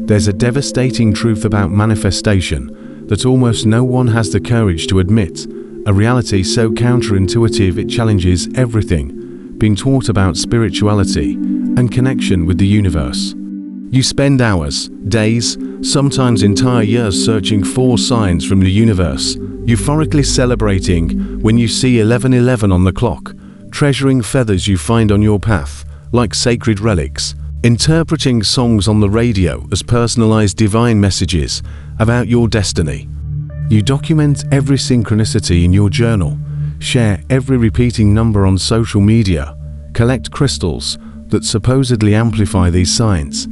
There's a devastating truth about manifestation that almost no one has the courage to admit, a reality so counterintuitive it challenges everything being taught about spirituality and connection with the universe. You spend hours, days, sometimes entire years searching for signs from the universe, euphorically celebrating when you see 11:11 on the clock, treasuring feathers you find on your path like sacred relics, interpreting songs on the radio as personalized divine messages about your destiny. You document every synchronicity in your journal, share every repeating number on social media, collect crystals that supposedly amplify these signs.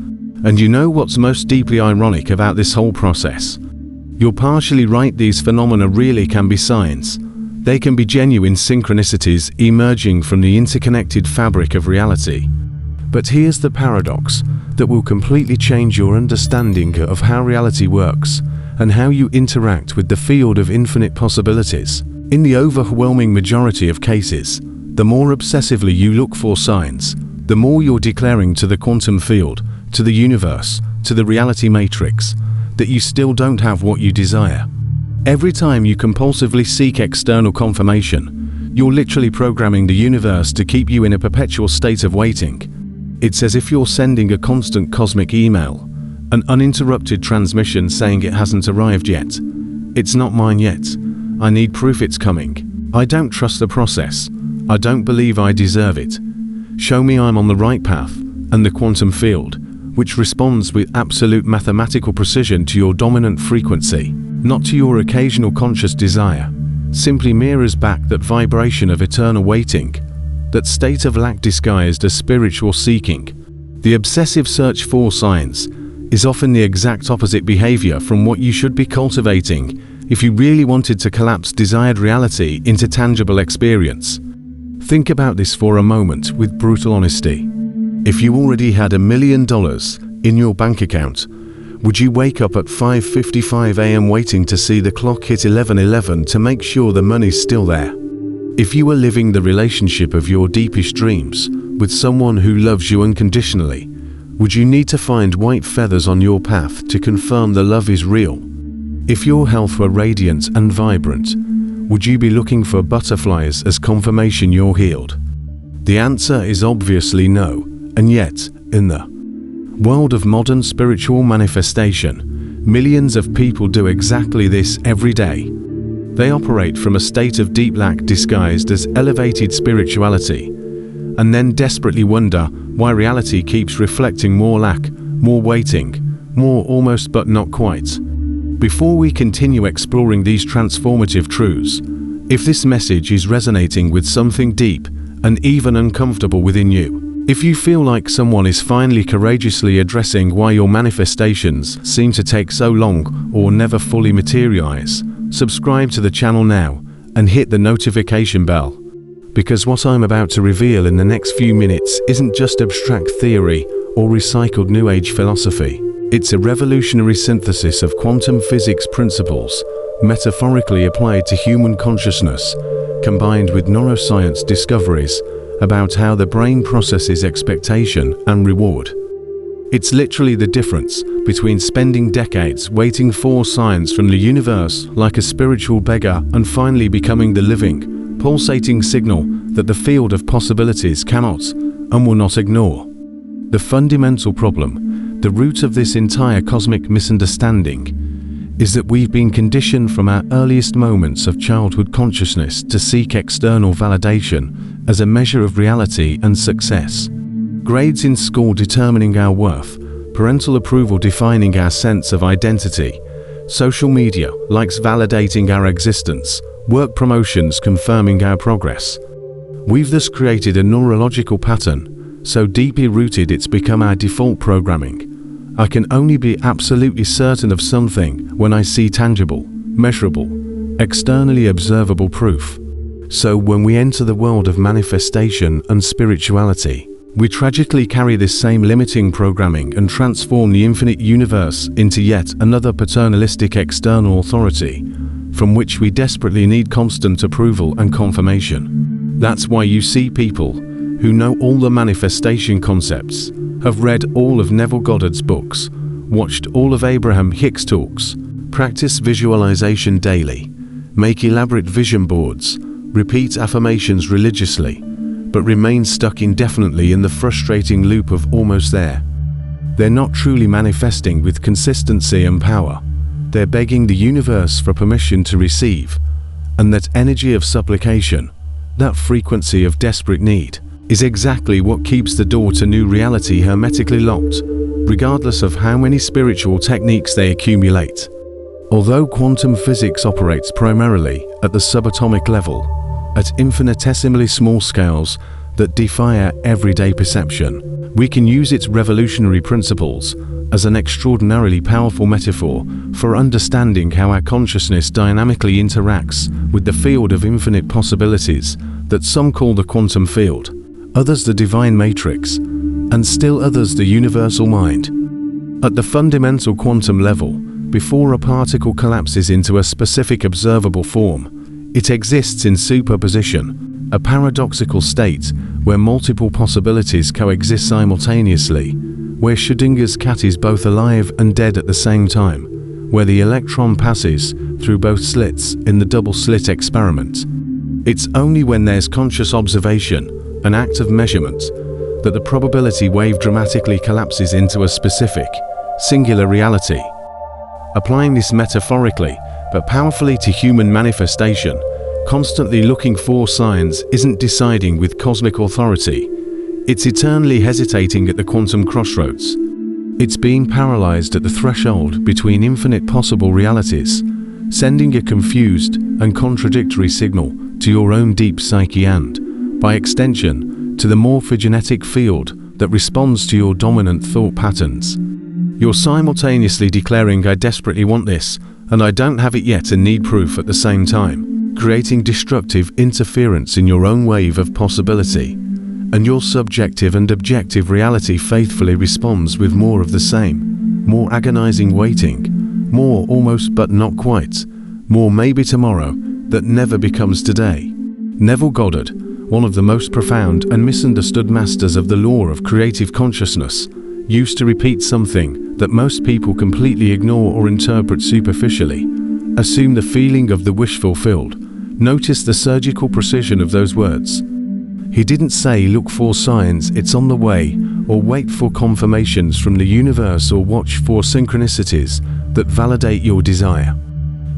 And you know what's most deeply ironic about this whole process? You're partially right, these phenomena really can be signs. They can be genuine synchronicities emerging from the interconnected fabric of reality. But here's the paradox that will completely change your understanding of how reality works and how you interact with the field of infinite possibilities. In the overwhelming majority of cases, the more obsessively you look for signs, the more you're declaring to the quantum field, to the universe, to the reality matrix, that you still don't have what you desire. Every time you compulsively seek external confirmation, you're literally programming the universe to keep you in a perpetual state of waiting. It's as if you're sending a constant cosmic email, an uninterrupted transmission saying it hasn't arrived yet. It's not mine yet. I need proof it's coming. I don't trust the process. I don't believe I deserve it. Show me I'm on the right path. And the quantum field, which responds with absolute mathematical precision to your dominant frequency, not to your occasional conscious desire, simply mirrors back that vibration of eternal waiting, that state of lack disguised as spiritual seeking. The obsessive search for signs is often the exact opposite behavior from what you should be cultivating if you really wanted to collapse desired reality into tangible experience. Think about this for a moment with brutal honesty. If you already had $1 million in your bank account, would you wake up at 5:55 a.m. waiting to see the clock hit 11:11 to make sure the money's still there? If you were living the relationship of your deepest dreams with someone who loves you unconditionally, would you need to find white feathers on your path to confirm the love is real? If your health were radiant and vibrant, would you be looking for butterflies as confirmation you're healed? The answer is obviously no, and yet, in the world of modern spiritual manifestation, millions of people do exactly this every day. They operate from a state of deep lack disguised as elevated spirituality, and then desperately wonder why reality keeps reflecting more lack, more waiting, more almost but not quite. Before we continue exploring these transformative truths, if this message is resonating with something deep and even uncomfortable within you, if you feel like someone is finally courageously addressing why your manifestations seem to take so long or never fully materialize, subscribe to the channel now and hit the notification bell. Because what I'm about to reveal in the next few minutes isn't just abstract theory or recycled New Age philosophy. It's a revolutionary synthesis of quantum physics principles, metaphorically applied to human consciousness, combined with neuroscience discoveries about how the brain processes expectation and reward. It's literally the difference between spending decades waiting for signs from the universe like a spiritual beggar and finally becoming the living, pulsating signal that the field of possibilities cannot and will not ignore. The fundamental problem, the root of this entire cosmic misunderstanding, is that we've been conditioned from our earliest moments of childhood consciousness to seek external validation as a measure of reality and success. Grades in school determining our worth, parental approval defining our sense of identity, social media likes validating our existence, work promotions confirming our progress. We've thus created a neurological pattern, so deeply rooted it's become our default programming. I can only be absolutely certain of something when I see tangible, measurable, externally observable proof. So when we enter the world of manifestation and spirituality, we tragically carry this same limiting programming and transform the infinite universe into yet another paternalistic external authority, from which we desperately need constant approval and confirmation. That's why you see people who know all the manifestation concepts, have read all of Neville Goddard's books, watched all of Abraham Hicks' talks, practice visualization daily, make elaborate vision boards, repeat affirmations religiously, but remain stuck indefinitely in the frustrating loop of almost there. They're not truly manifesting with consistency and power. They're begging the universe for permission to receive, and that energy of supplication, that frequency of desperate need, is exactly what keeps the door to new reality hermetically locked, regardless of how many spiritual techniques they accumulate. Although quantum physics operates primarily at the subatomic level, at infinitesimally small scales that defy our everyday perception, we can use its revolutionary principles as an extraordinarily powerful metaphor for understanding how our consciousness dynamically interacts with the field of infinite possibilities that some call the quantum field, others the divine matrix, and still others the universal mind. At the fundamental quantum level, before a particle collapses into a specific observable form, it exists in superposition, a paradoxical state where multiple possibilities coexist simultaneously, where Schrödinger's cat is both alive and dead at the same time, where the electron passes through both slits in the double-slit experiment. It's only when there's conscious observation, an act of measurement, that the probability wave dramatically collapses into a specific, singular reality. Applying this metaphorically, but powerfully to human manifestation, constantly looking for signs isn't deciding with cosmic authority. It's eternally hesitating at the quantum crossroads. It's being paralyzed at the threshold between infinite possible realities, sending a confused and contradictory signal to your own deep psyche and, by extension, to the morphogenetic field that responds to your dominant thought patterns. You're simultaneously declaring, "I desperately want this, and I don't have it yet and need proof" at the same time, creating destructive interference in your own wave of possibility. And your subjective and objective reality faithfully responds with more of the same, more agonizing waiting, more almost but not quite, more maybe tomorrow that never becomes today. Neville Goddard, one of the most profound and misunderstood masters of the law of creative consciousness, used to repeat something that most people completely ignore or interpret superficially. Assume the feeling of the wish fulfilled. Notice the surgical precision of those words. He didn't say look for signs, it's on the way, or wait for confirmations from the universe, or watch for synchronicities that validate your desire.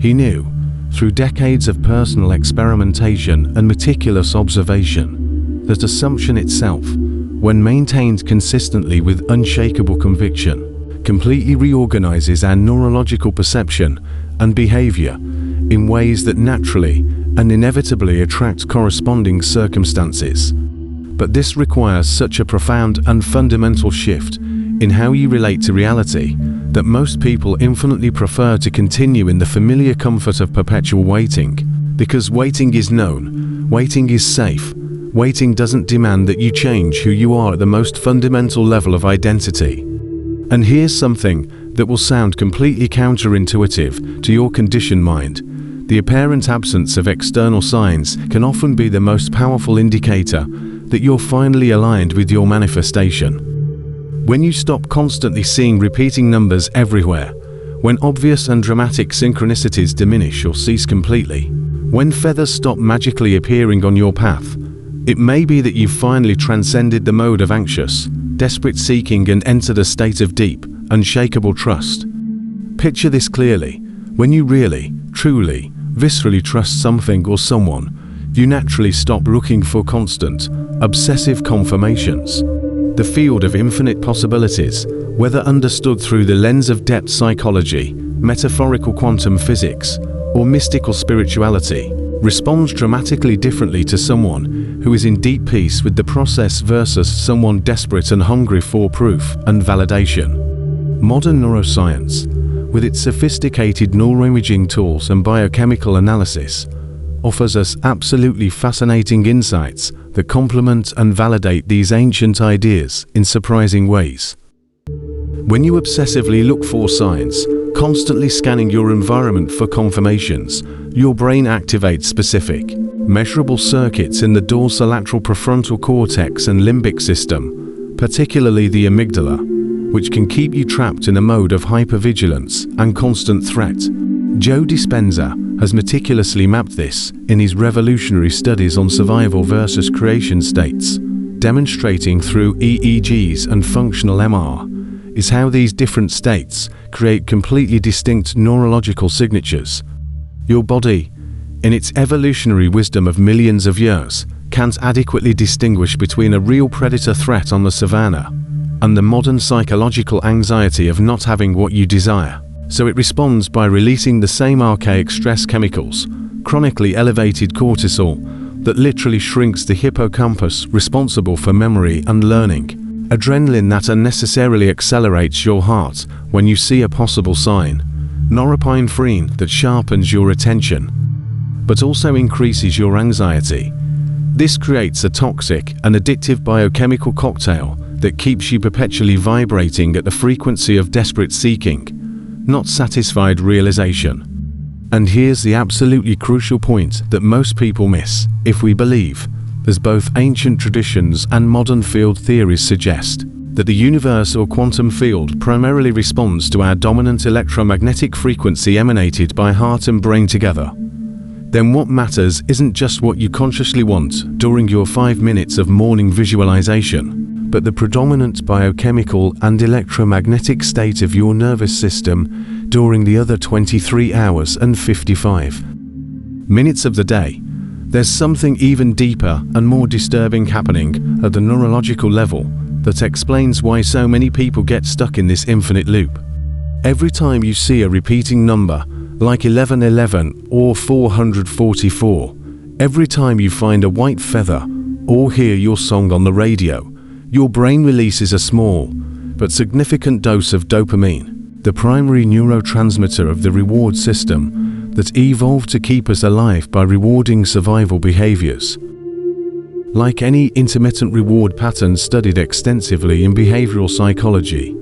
He knew, through decades of personal experimentation and meticulous observation, that assumption itself, when maintained consistently with unshakable conviction, completely reorganizes our neurological perception and behavior in ways that naturally and inevitably attract corresponding circumstances. But this requires such a profound and fundamental shift in how you relate to reality that most people infinitely prefer to continue in the familiar comfort of perpetual waiting, because waiting is known, waiting is safe, waiting doesn't demand that you change who you are at the most fundamental level of identity. And here's something that will sound completely counterintuitive to your conditioned mind. The apparent absence of external signs can often be the most powerful indicator that you're finally aligned with your manifestation. When you stop constantly seeing repeating numbers everywhere, when obvious and dramatic synchronicities diminish or cease completely, when feathers stop magically appearing on your path, it may be that you've finally transcended the mode of anxious, desperate seeking and entered a state of deep, unshakable trust. Picture this clearly. When you really, truly, viscerally trust something or someone, you naturally stop looking for constant, obsessive confirmations. The field of infinite possibilities, whether understood through the lens of depth psychology, metaphorical quantum physics, or mystical spirituality, responds dramatically differently to someone who is in deep peace with the process versus someone desperate and hungry for proof and validation. Modern neuroscience, with its sophisticated neuroimaging tools and biochemical analysis, offers us absolutely fascinating insights that complement and validate these ancient ideas in surprising ways. When you obsessively look for signs, constantly scanning your environment for confirmations, your brain activates specific, measurable circuits in the dorsolateral prefrontal cortex and limbic system, particularly the amygdala, which can keep you trapped in a mode of hypervigilance and constant threat. Joe Dispenza has meticulously mapped this in his revolutionary studies on survival versus creation states, demonstrating through EEGs and functional MR is how these different states create completely distinct neurological signatures. Your body, in its evolutionary wisdom of millions of years, can't adequately distinguish between a real predator threat on the savannah and the modern psychological anxiety of not having what you desire. So it responds by releasing the same archaic stress chemicals, chronically elevated cortisol, that literally shrinks the hippocampus responsible for memory and learning, adrenaline that unnecessarily accelerates your heart when you see a possible sign, norepinephrine that sharpens your attention, but also increases your anxiety. This creates a toxic and addictive biochemical cocktail that keeps you perpetually vibrating at the frequency of desperate seeking, not satisfied realization. And here's the absolutely crucial point that most people miss. If we believe, as both ancient traditions and modern field theories suggest, that the universe or quantum field primarily responds to our dominant electromagnetic frequency emanated by heart and brain together, then what matters isn't just what you consciously want during your 5 minutes of morning visualization, but the predominant biochemical and electromagnetic state of your nervous system during the other 23 hours and 55 minutes of the day. There's something even deeper and more disturbing happening at the neurological level that explains why so many people get stuck in this infinite loop. Every time you see a repeating number, like 1111 or 444, every time you find a white feather or hear your song on the radio, your brain releases a small but significant dose of dopamine, the primary neurotransmitter of the reward system that evolved to keep us alive by rewarding survival behaviors. Like any intermittent reward pattern studied extensively in behavioral psychology,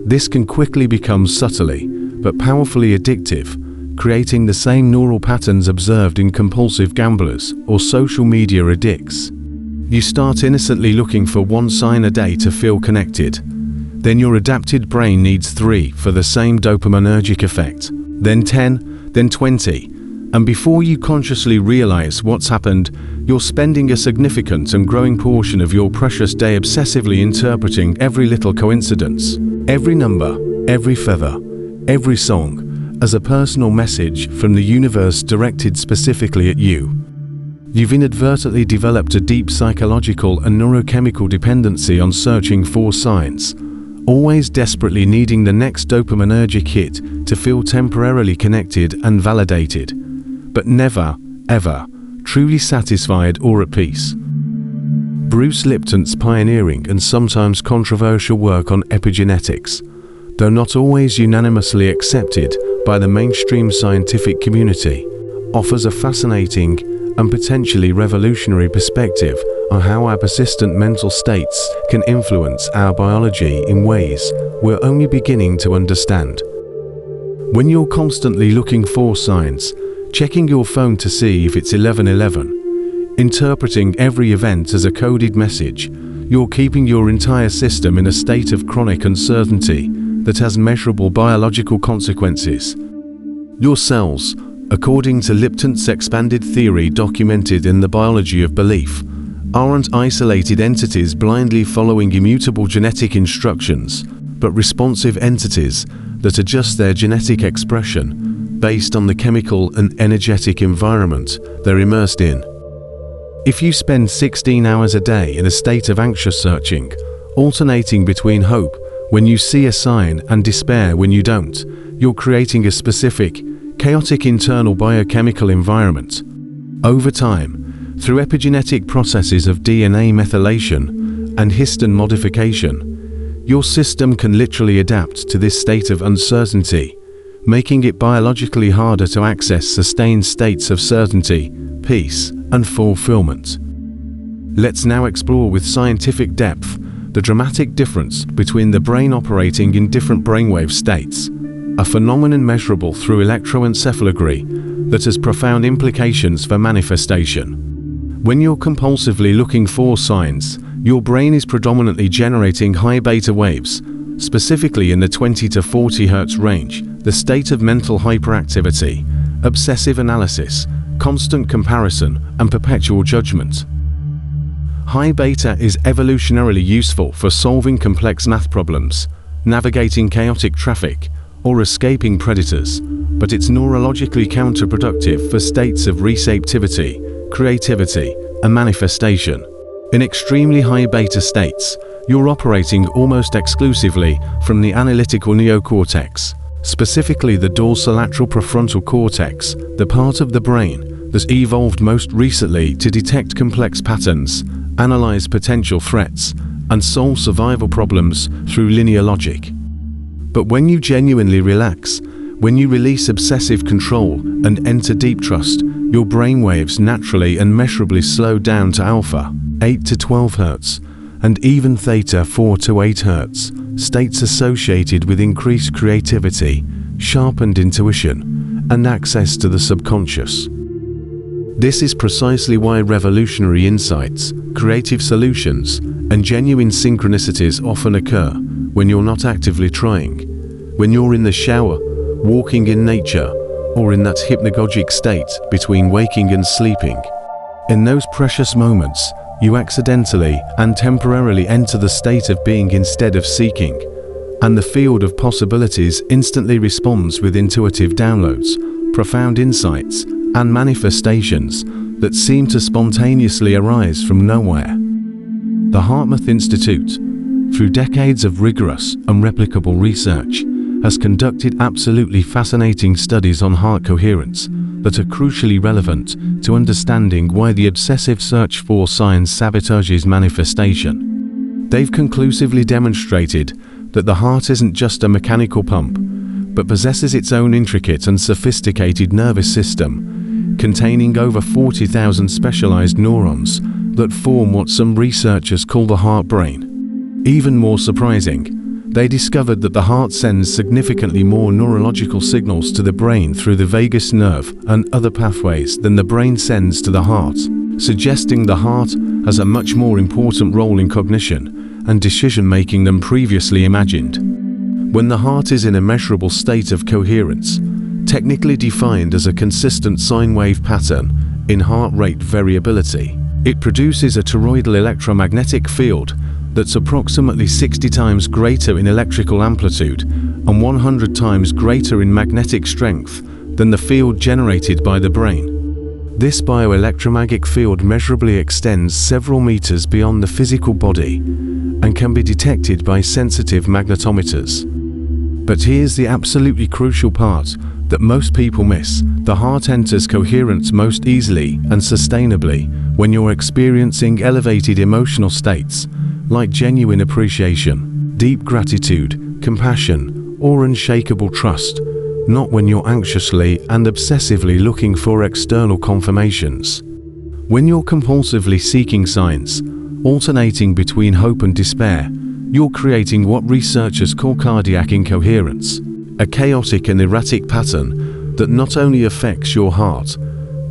this can quickly become subtly but powerfully addictive, creating the same neural patterns observed in compulsive gamblers or social media addicts. You start innocently looking for one sign a day to feel connected. Then your adapted brain needs 3 for the same dopaminergic effect, then 10, then 20, and before you consciously realize what's happened, you're spending a significant and growing portion of your precious day obsessively interpreting every little coincidence, every number, every feather, every song, as a personal message from the universe directed specifically at you. You've inadvertently developed a deep psychological and neurochemical dependency on searching for signs, always desperately needing the next dopaminergic hit to feel temporarily connected and validated, but never, ever, truly satisfied or at peace. Bruce Lipton's pioneering and sometimes controversial work on epigenetics, though not always unanimously accepted by the mainstream scientific community, offers a fascinating and potentially revolutionary perspective on how our persistent mental states can influence our biology in ways we're only beginning to understand. When you're constantly looking for signs, checking your phone to see if it's 1111, interpreting every event as a coded message, you're keeping your entire system in a state of chronic uncertainty that has measurable biological consequences. Your cells, according to Lipton's expanded theory documented in The Biology of Belief, aren't isolated entities blindly following immutable genetic instructions, but responsive entities that adjust their genetic expression based on the chemical and energetic environment they're immersed in. If you spend 16 hours a day in a state of anxious searching, alternating between hope when you see a sign and despair when you don't, you're creating a specific, chaotic internal biochemical environment. Over time, through epigenetic processes of DNA methylation and histone modification, your system can literally adapt to this state of uncertainty, making it biologically harder to access sustained states of certainty, peace, and fulfillment. Let's now explore with scientific depth the dramatic difference between the brain operating in different brainwave states, a phenomenon measurable through electroencephalography that has profound implications for manifestation. When you're compulsively looking for signs, your brain is predominantly generating high beta waves, specifically in the 20 to 40 Hz range, the state of mental hyperactivity, obsessive analysis, constant comparison, and perpetual judgment. High beta is evolutionarily useful for solving complex math problems, navigating chaotic traffic, or escaping predators, but it's neurologically counterproductive for states of receptivity, creativity, and manifestation. In extremely high beta states, you're operating almost exclusively from the analytical neocortex, specifically the dorsolateral prefrontal cortex, the part of the brain that's evolved most recently to detect complex patterns, analyze potential threats, and solve survival problems through linear logic. But when you genuinely relax, when you release obsessive control and enter deep trust, your brainwaves naturally and measurably slow down to alpha, 8 to 12 Hz, and even theta, 4 to 8 Hz, states associated with increased creativity, sharpened intuition, and access to the subconscious. This is precisely why revolutionary insights, creative solutions, and genuine synchronicities often occur when you're not actively trying, when you're in the shower, walking in nature, or in that hypnagogic state between waking and sleeping. In those precious moments, you accidentally and temporarily enter the state of being instead of seeking, and the field of possibilities instantly responds with intuitive downloads, profound insights, and manifestations that seem to spontaneously arise from nowhere. The Hartmouth Institute, through decades of rigorous and replicable research, has conducted absolutely fascinating studies on heart coherence that are crucially relevant to understanding why the obsessive search for signs sabotages manifestation. They've conclusively demonstrated that the heart isn't just a mechanical pump, but possesses its own intricate and sophisticated nervous system, containing over 40,000 specialized neurons that form what some researchers call the heart brain. Even more surprising, they discovered that the heart sends significantly more neurological signals to the brain through the vagus nerve and other pathways than the brain sends to the heart, suggesting the heart has a much more important role in cognition and decision-making than previously imagined. When the heart is in a measurable state of coherence, technically defined as a consistent sine wave pattern in heart rate variability, it produces a toroidal electromagnetic field that's approximately 60 times greater in electrical amplitude and 100 times greater in magnetic strength than the field generated by the brain. This bioelectromagnetic field measurably extends several meters beyond the physical body and can be detected by sensitive magnetometers. But here's the absolutely crucial part that most people miss. The heart enters coherence most easily and sustainably when you're experiencing elevated emotional states like genuine appreciation, deep gratitude, compassion, or unshakable trust, not when you're anxiously and obsessively looking for external confirmations. When you're compulsively seeking signs, alternating between hope and despair, you're creating what researchers call cardiac incoherence, a chaotic and erratic pattern that not only affects your heart,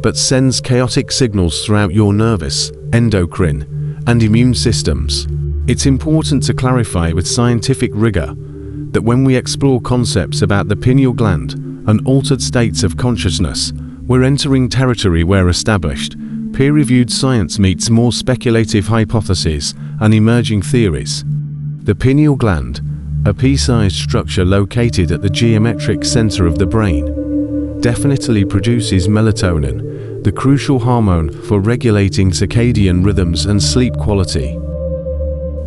but sends chaotic signals throughout your nervous, endocrine, and immune systems. It's important to clarify with scientific rigor that when we explore concepts about the pineal gland and altered states of consciousness, we're entering territory where established, peer-reviewed science meets more speculative hypotheses and emerging theories. The pineal gland, a pea-sized structure located at the geometric center of the brain, definitely produces melatonin, the crucial hormone for regulating circadian rhythms and sleep quality.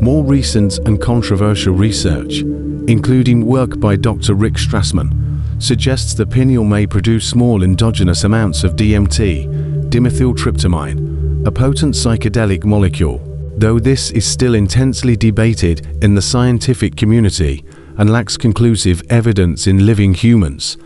More recent and controversial research, including work by Dr. Rick Strassman, suggests the pineal may produce small endogenous amounts of DMT, dimethyltryptamine, a potent psychedelic molecule, though this is still intensely debated in the scientific community and lacks conclusive evidence in living humans.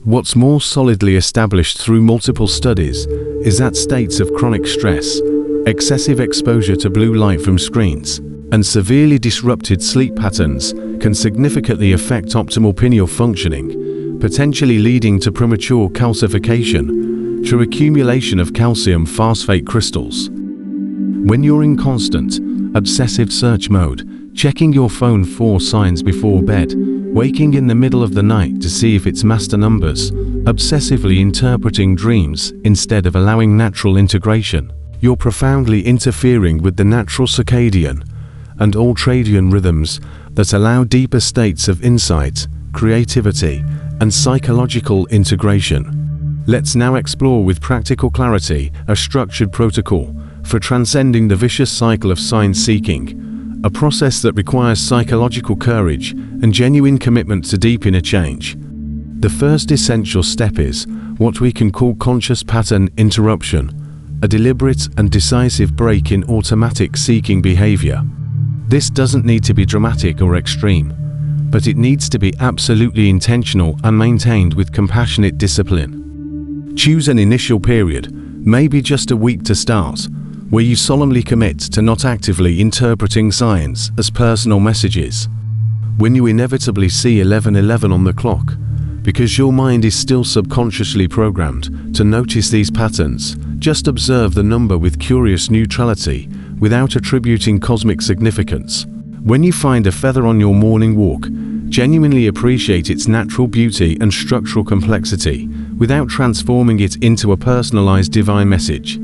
What's more solidly established through multiple studies is that states of chronic stress, excessive exposure to blue light from screens, and severely disrupted sleep patterns can significantly affect optimal pineal functioning, potentially leading to premature calcification through accumulation of calcium phosphate crystals. When you're in constant, obsessive search mode, checking your phone 4 signs before bed, waking in the middle of the night to see if it's master numbers, obsessively interpreting dreams instead of allowing natural integration. You're profoundly interfering with the natural circadian and ultradian rhythms that allow deeper states of insight, creativity, and psychological integration. Let's now explore with practical clarity a structured protocol for transcending the vicious cycle of sign seeking, a process that requires psychological courage and genuine commitment to deep inner change. The first essential step is what we can call conscious pattern interruption, a deliberate and decisive break in automatic seeking behavior. This doesn't need to be dramatic or extreme, but it needs to be absolutely intentional and maintained with compassionate discipline. Choose an initial period, maybe just a week to start, where you solemnly commit to not actively interpreting signs as personal messages. When you inevitably see 11:11 on the clock, because your mind is still subconsciously programmed to notice these patterns, just observe the number with curious neutrality without attributing cosmic significance. When you find a feather on your morning walk, genuinely appreciate its natural beauty and structural complexity without transforming it into a personalized divine message.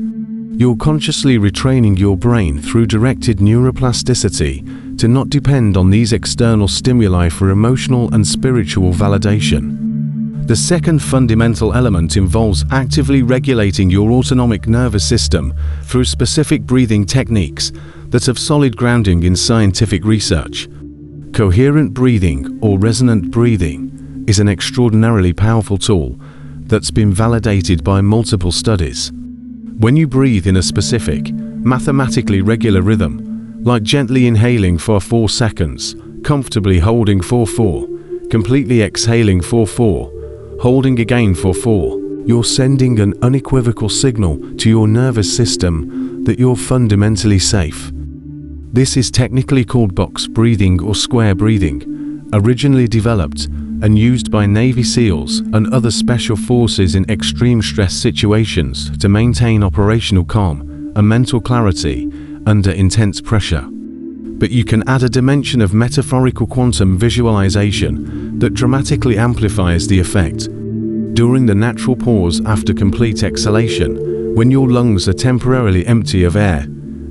You're consciously retraining your brain through directed neuroplasticity to not depend on these external stimuli for emotional and spiritual validation. The second fundamental element involves actively regulating your autonomic nervous system through specific breathing techniques that have solid grounding in scientific research. Coherent breathing, or resonant breathing, is an extraordinarily powerful tool that's been validated by multiple studies. When you breathe in a specific, mathematically regular rhythm, like gently inhaling for 4 seconds, comfortably holding for 4, completely exhaling for 4, holding again for 4, you're sending an unequivocal signal to your nervous system that you're fundamentally safe. This is technically called box breathing or square breathing, originally developed and used by Navy SEALs and other special forces in extreme stress situations to maintain operational calm and mental clarity under intense pressure. But you can add a dimension of metaphorical quantum visualization that dramatically amplifies the effect. During the natural pause after complete exhalation, when your lungs are temporarily empty of air,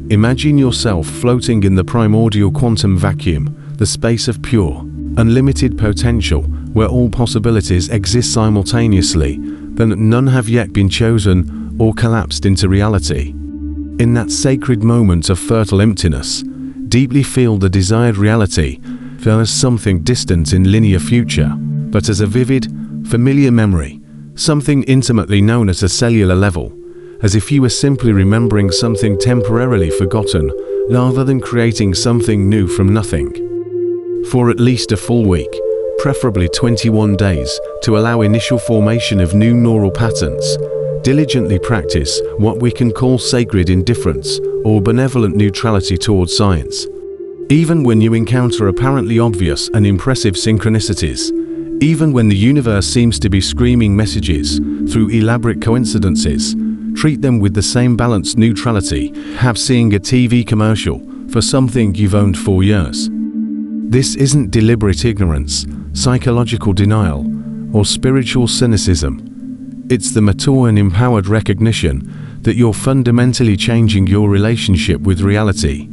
imagine yourself floating in the primordial quantum vacuum, the space of pure, unlimited potential where all possibilities exist simultaneously, then none have yet been chosen or collapsed into reality. In that sacred moment of fertile emptiness, deeply feel the desired reality, not as something distant in linear future, but as a vivid, familiar memory, something intimately known at a cellular level, as if you were simply remembering something temporarily forgotten, rather than creating something new from nothing. For at least a full week, preferably 21 days, to allow initial formation of new neural patterns, diligently practice what we can call sacred indifference or benevolent neutrality towards science. Even when you encounter apparently obvious and impressive synchronicities, even when the universe seems to be screaming messages through elaborate coincidences, treat them with the same balanced neutrality as seeing a TV commercial for something you've owned for years. This isn't deliberate ignorance, psychological denial, or spiritual cynicism. It's the mature and empowered recognition that you're fundamentally changing your relationship with reality.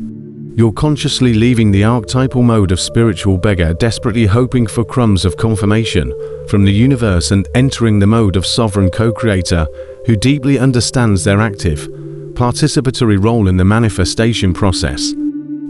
You're consciously leaving the archetypal mode of spiritual beggar desperately hoping for crumbs of confirmation from the universe and entering the mode of sovereign co-creator who deeply understands their active, participatory role in the manifestation process.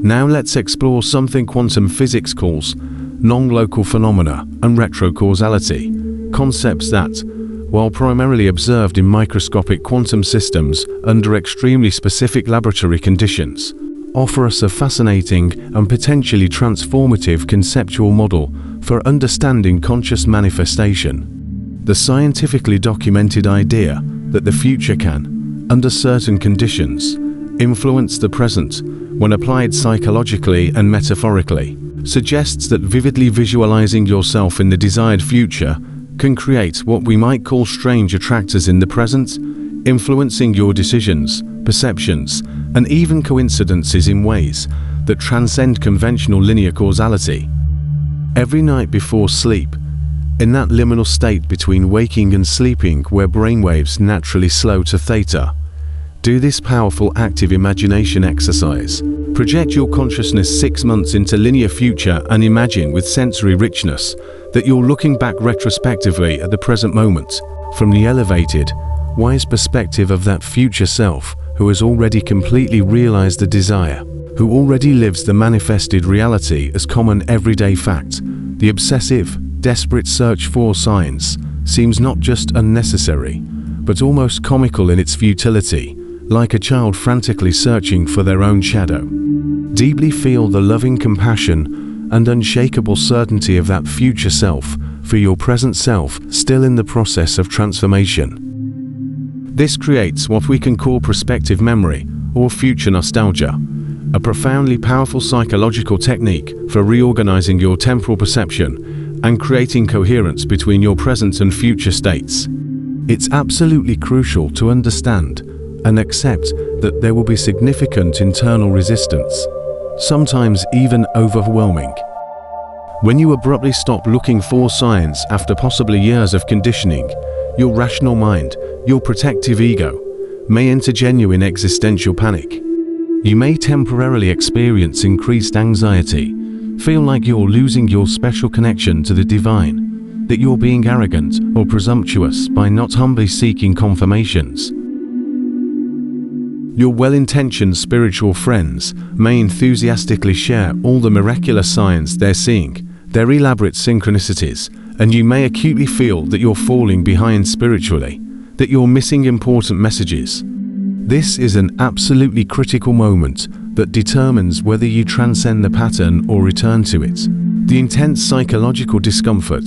Now let's explore something quantum physics calls non-local phenomena and retrocausality, concepts that, while primarily observed in microscopic quantum systems under extremely specific laboratory conditions, offer us a fascinating and potentially transformative conceptual model for understanding conscious manifestation. The scientifically documented idea that the future can, under certain conditions, influence the present when applied psychologically and metaphorically, suggests that vividly visualizing yourself in the desired future can create what we might call strange attractors in the present, influencing your decisions, perceptions, and even coincidences in ways that transcend conventional linear causality. Every night before sleep, in that liminal state between waking and sleeping where brainwaves naturally slow to theta, do this powerful active imagination exercise. Project your consciousness 6 months into linear future and imagine with sensory richness that you're looking back retrospectively at the present moment from the elevated, wise perspective of that future self who has already completely realized the desire, who already lives the manifested reality as common everyday fact. The obsessive, desperate search for signs seems not just unnecessary, but almost comical in its futility, like a child frantically searching for their own shadow. Deeply feel the loving compassion and unshakable certainty of that future self for your present self still in the process of transformation. This creates what we can call prospective memory or future nostalgia, a profoundly powerful psychological technique for reorganizing your temporal perception and creating coherence between your present and future states. It's absolutely crucial to understand and accept that there will be significant internal resistance, sometimes even overwhelming. When you abruptly stop looking for signs after possibly years of conditioning, your rational mind, your protective ego, may enter genuine existential panic. You may temporarily experience increased anxiety, feel like you're losing your special connection to the divine, that you're being arrogant or presumptuous by not humbly seeking confirmations. Your well-intentioned spiritual friends may enthusiastically share all the miraculous signs they're seeing, their elaborate synchronicities, and you may acutely feel that you're falling behind spiritually, that you're missing important messages. This is an absolutely critical moment that determines whether you transcend the pattern or return to it. The intense psychological discomfort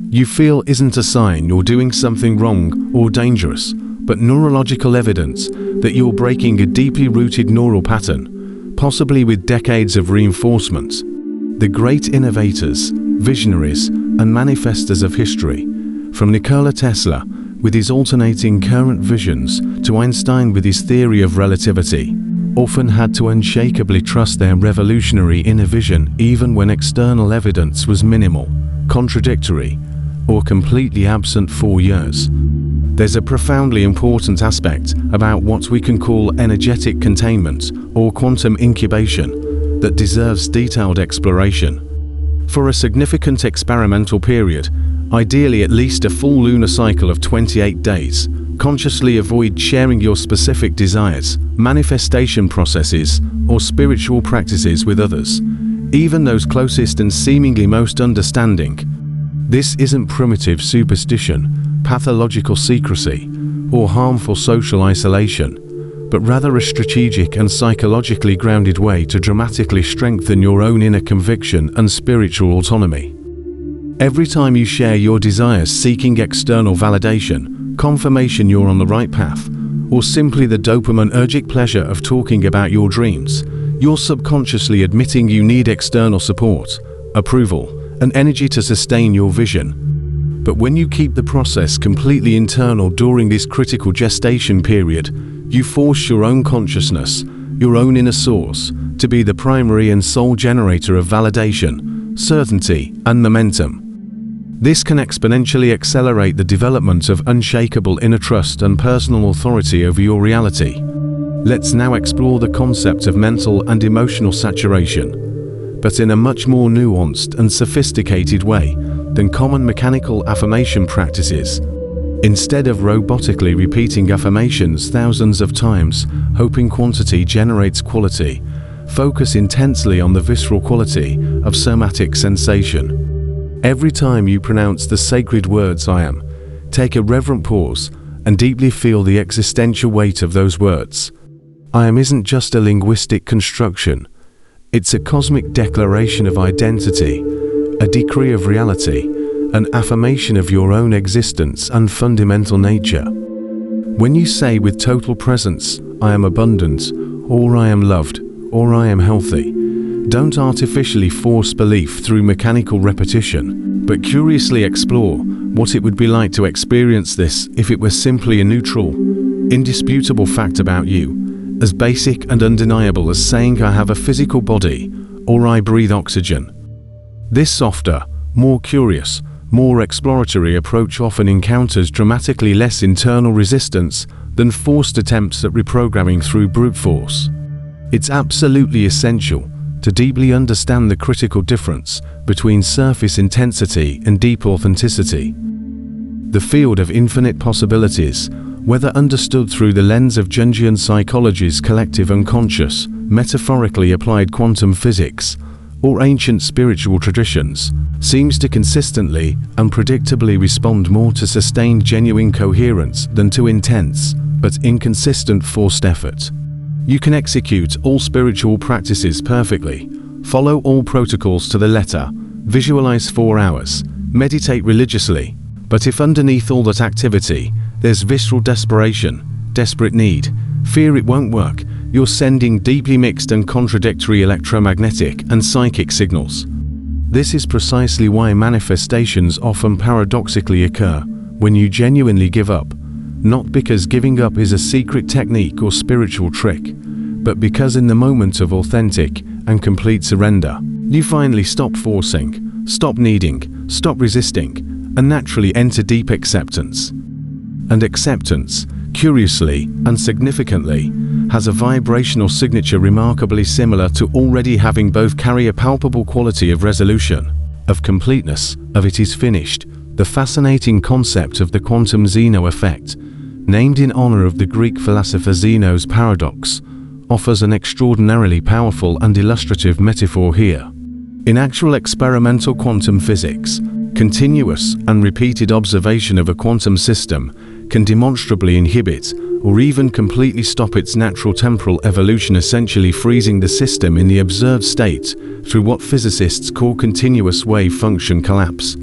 you feel isn't a sign you're doing something wrong or dangerous, but neurological evidence that you're breaking a deeply rooted neural pattern, possibly with decades of reinforcement. The great innovators, visionaries, and manifestors of history, from Nikola Tesla with his alternating current visions to Einstein with his theory of relativity, often had to unshakably trust their revolutionary inner vision even when external evidence was minimal, contradictory, or completely absent for years. There's a profoundly important aspect about what we can call energetic containment or quantum incubation that deserves detailed exploration. For a significant experimental period, ideally at least a full lunar cycle of 28 days, consciously avoid sharing your specific desires, manifestation processes, or spiritual practices with others, even those closest and seemingly most understanding. This isn't primitive superstition, pathological secrecy, or harmful social isolation, but rather a strategic and psychologically grounded way to dramatically strengthen your own inner conviction and spiritual autonomy. Every time you share your desires seeking external validation, confirmation you're on the right path, or simply the dopaminergic pleasure of talking about your dreams, you're subconsciously admitting you need external support, approval, and energy to sustain your vision. But when you keep the process completely internal during this critical gestation period, you force your own consciousness, your own inner source, to be the primary and sole generator of validation, certainty, and momentum. This can exponentially accelerate the development of unshakable inner trust and personal authority over your reality. Let's now explore the concept of mental and emotional saturation, but in a much more nuanced and sophisticated way than common mechanical affirmation practices. Instead of robotically repeating affirmations thousands of times, hoping quantity generates quality, focus intensely on the visceral quality of somatic sensation. Every time you pronounce the sacred words "I am," take a reverent pause and deeply feel the existential weight of those words. I am isn't just a linguistic construction. It's a cosmic declaration of identity, a decree of reality, an affirmation of your own existence and fundamental nature. When you say with total presence, "I am abundant," or "I am loved," or "I am healthy," don't artificially force belief through mechanical repetition, but curiously explore what it would be like to experience this if it were simply a neutral, indisputable fact about you, as basic and undeniable as saying I have a physical body or I breathe oxygen. This softer, more curious, more exploratory approach often encounters dramatically less internal resistance than forced attempts at reprogramming through brute force. It's absolutely essential to deeply understand the critical difference between surface intensity and deep authenticity. The field of infinite possibilities, whether understood through the lens of Jungian psychology's collective unconscious, metaphorically applied quantum physics, or ancient spiritual traditions, seems to consistently and predictably respond more to sustained genuine coherence than to intense, but inconsistent forced effort. You can execute all spiritual practices perfectly, follow all protocols to the letter, visualize 4 hours, meditate religiously, but if underneath all that activity, there's visceral desperation, desperate need, fear it won't work, you're sending deeply mixed and contradictory electromagnetic and psychic signals. This is precisely why manifestations often paradoxically occur when you genuinely give up, not because giving up is a secret technique or spiritual trick, but because in the moment of authentic and complete surrender, you finally stop forcing, stop needing, stop resisting, and naturally enter deep acceptance. And acceptance, curiously and significantly, has a vibrational signature remarkably similar to already having both carry a palpable quality of resolution, of completeness, of it is finished. The fascinating concept of the quantum Zeno effect, named in honor of the Greek philosopher Zeno's paradox, offers an extraordinarily powerful and illustrative metaphor here. In actual experimental quantum physics, continuous and repeated observation of a quantum system can demonstrably inhibit or even completely stop its natural temporal evolution, essentially freezing the system in the observed state through what physicists call continuous wave function collapse.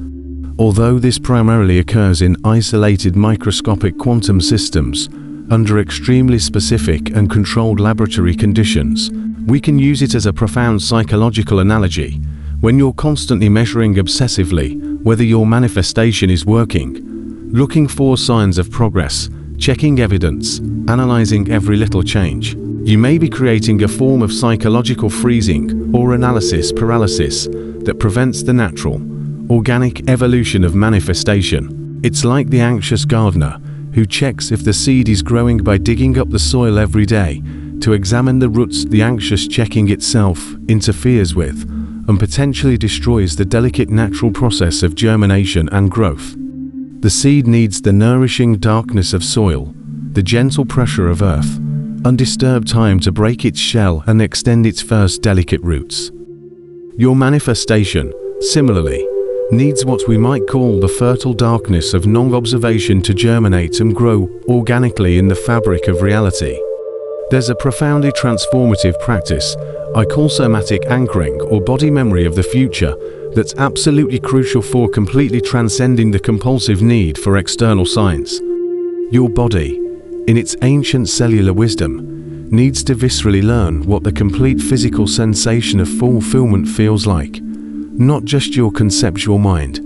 Although this primarily occurs in isolated microscopic quantum systems under extremely specific and controlled laboratory conditions, we can use it as a profound psychological analogy. When you're constantly measuring obsessively whether your manifestation is working, looking for signs of progress, checking evidence, analyzing every little change, you may be creating a form of psychological freezing or analysis paralysis that prevents the natural, organic evolution of manifestation. It's like the anxious gardener who checks if the seed is growing by digging up the soil every day to examine the roots the anxious checking itself interferes with and potentially destroys the delicate natural process of germination and growth. The seed needs the nourishing darkness of soil, the gentle pressure of earth, undisturbed time to break its shell and extend its first delicate roots. Your manifestation, similarly, needs what we might call the fertile darkness of non-observation to germinate and grow organically in the fabric of reality. There's a profoundly transformative practice I call somatic anchoring or body memory of the future that's absolutely crucial for completely transcending the compulsive need for external signs. Your body, in its ancient cellular wisdom, needs to viscerally learn what the complete physical sensation of fulfillment feels like, not just your conceptual mind.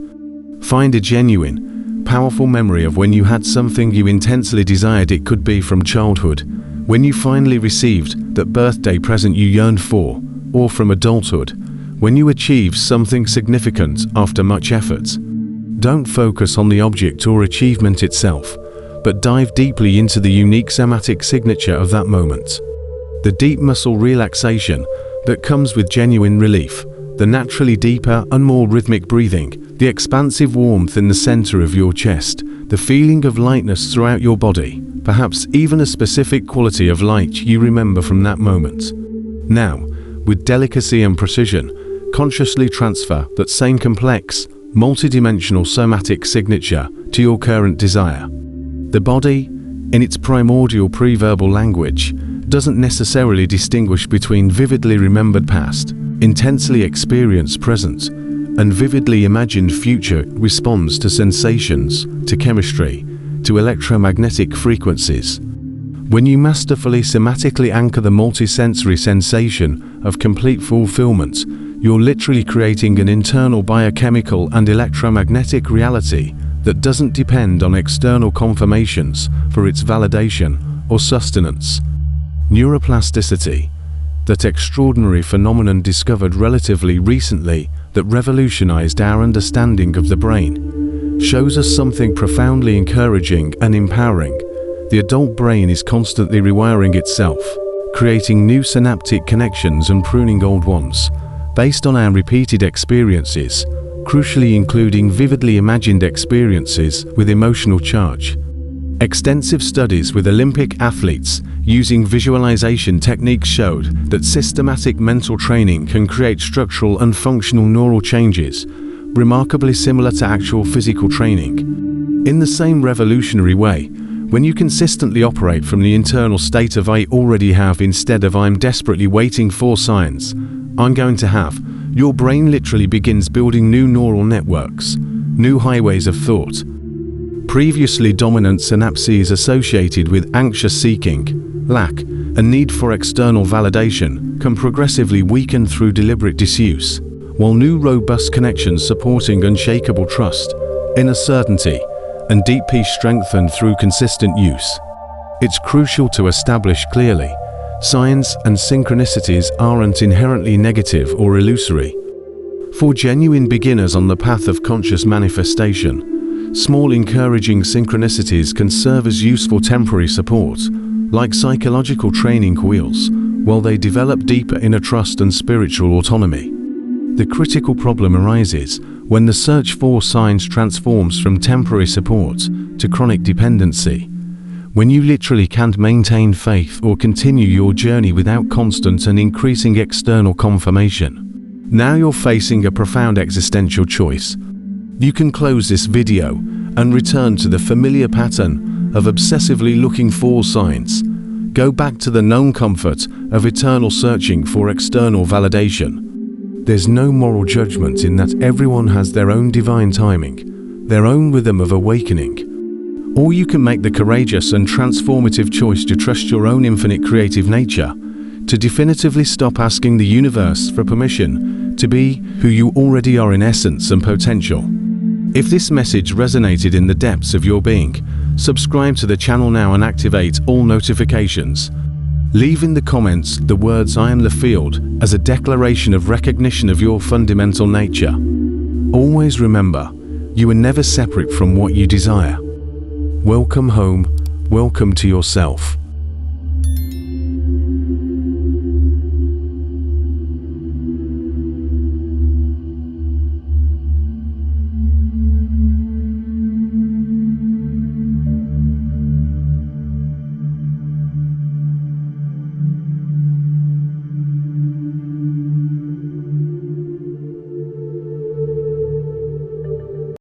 Find a genuine, powerful memory of when you had something you intensely desired. It could be from childhood, when you finally received that birthday present you yearned for, or from adulthood, when you achieved something significant after much effort. Don't focus on the object or achievement itself, but dive deeply into the unique somatic signature of that moment. The deep muscle relaxation that comes with genuine relief, the naturally deeper and more rhythmic breathing, the expansive warmth in the center of your chest, the feeling of lightness throughout your body, perhaps even a specific quality of light you remember from that moment. Now, with delicacy and precision, consciously transfer that same complex, multidimensional somatic signature to your current desire. The body, in its primordial pre-verbal language, doesn't necessarily distinguish between vividly remembered past, intensely experienced present, and vividly imagined future. It responds to sensations, to chemistry, to electromagnetic frequencies. When you masterfully somatically anchor the multisensory sensation of complete fulfillment, you're literally creating an internal biochemical and electromagnetic reality that doesn't depend on external confirmations for its validation or sustenance. Neuroplasticity, that extraordinary phenomenon discovered relatively recently that revolutionized our understanding of the brain, shows us something profoundly encouraging and empowering. The adult brain is constantly rewiring itself, creating new synaptic connections and pruning old ones, based on our repeated experiences, crucially including vividly imagined experiences with emotional charge. Extensive studies with Olympic athletes using visualization techniques showed that systematic mental training can create structural and functional neural changes, remarkably similar to actual physical training. In the same revolutionary way, when you consistently operate from the internal state of I already have instead of I'm desperately waiting for signs, I'm going to have, your brain literally begins building new neural networks, new highways of thought. Previously dominant synapses associated with anxious seeking, lack, and need for external validation can progressively weaken through deliberate disuse, while new robust connections supporting unshakable trust, inner certainty, and deep peace strengthen through consistent use. It's crucial to establish clearly, signs and synchronicities aren't inherently negative or illusory. For genuine beginners on the path of conscious manifestation, small encouraging synchronicities can serve as useful temporary support, like psychological training wheels, while they develop deeper inner trust and spiritual autonomy. The critical problem arises when the search for signs transforms from temporary support to chronic dependency, when you literally can't maintain faith or continue your journey without constant and increasing external confirmation. Now you're facing a profound existential choice. You can close this video and return to the familiar pattern of obsessively looking for signs. Go back to the known comfort of eternal searching for external validation. There's no moral judgment in that everyone has their own divine timing, their own rhythm of awakening. Or you can make the courageous and transformative choice to trust your own infinite creative nature, to definitively stop asking the universe for permission to be who you already are in essence and potential. If this message resonated in the depths of your being, subscribe to the channel now and activate all notifications. Leave in the comments the words "I am the field" as a declaration of recognition of your fundamental nature. Always remember, you are never separate from what you desire. Welcome home, welcome to yourself.